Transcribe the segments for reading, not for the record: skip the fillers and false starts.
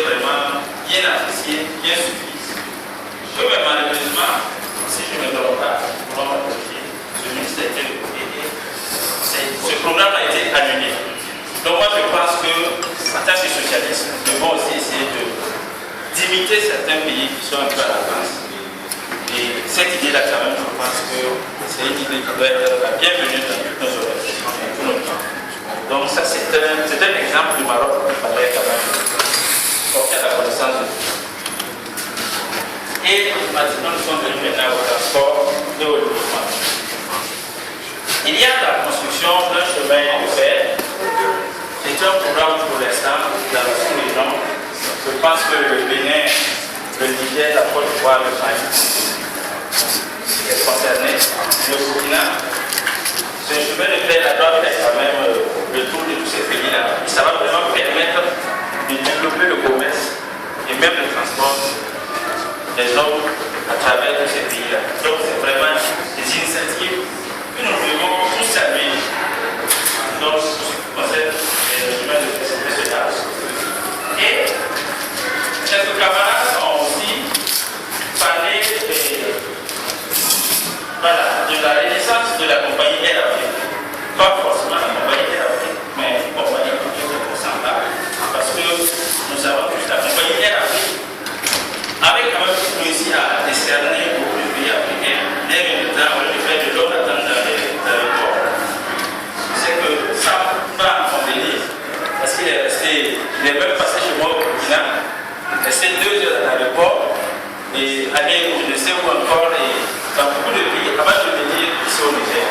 vraiment bien apprécié, bien suivi. Oui, mais malheureusement, si je ne me trompe pas, ce ministre a été recoupé. Ce programme a été annulé. Donc moi je pense que, en tant que socialiste, nous devons aussi essayer d'imiter certains pays qui sont un peu à l'avance. Et cette idée-là, quand même, je pense que c'est une idée qui doit être la bienvenue dans toutes nos organisations et tout notre temps. Donc ça, c'est un exemple du Maroc qu'il fallait quand même porter à la connaissance de tous. Et maintenant, nous sommes venus maintenant au transport et au développement. Il y a la construction d'un chemin de fer. C'est un programme pour l'instant dans la sous-région. Je pense que le Bénin, le Niger, la Côte d'Ivoire, le Mali est concerné. Le Burkina, ce chemin de fer doit faire quand même le tour de tous ces pays-là. Ça va vraiment permettre de développer le commerce et même le transport des hommes à travers tous ces pays-là. Donc c'est vraiment des initiatives que nous devons tous saluer. Donc ce qui concerne le chemin de fer. Et quelques camarades ont aussi parlé de la renaissance de la compagnie Air Afrique. Pas forcément la compagnie Air Afrique, mais une compagnie qui est semblable. Parce que nous savons que la compagnie Air Afrique avait quand même réussi à décerner beaucoup de pays africains dès le temps où il fait de l'eau attendre dans les ports. C'est que ça va en venir, parce qu'il est resté, il est même passé chez moi au Burkina, resté 2 heures dans le port, et aller je ne sais où encore, et dans beaucoup de pays, avant de venir ici au Niger.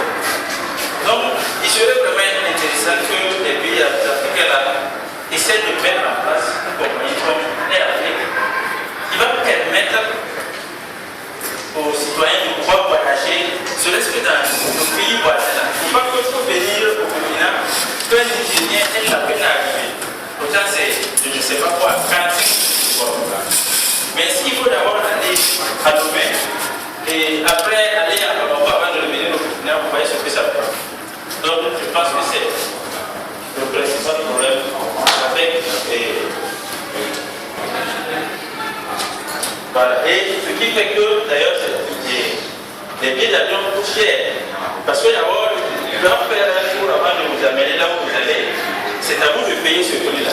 Donc, il serait vraiment intéressant que les pays africains là essaient de mettre en place une compagnie comme Air Afrique qui va permettre aux citoyens de pouvoir voyager, serait-ce que dans nos pays voisins. Il ne faut pas que pour venir au Burkina, qu'un Nigérien ait la peine à arriver. Pourtant, c'est, je ne sais pas quoi, 45 minutes. Mais s'il faut d'abord aller à Lomé, et après aller à Bamako avant de revenir au Burkina, vous voyez ce que ça prend. Donc, je pense que c'est le principal problème avec voilà. Et ce qui fait que, d'ailleurs, les billets d'avion coûtent cher. Parce que d'abord, ils doivent faire un tour avant de vous amener là où vous allez. C'est à vous de payer ce prix-là.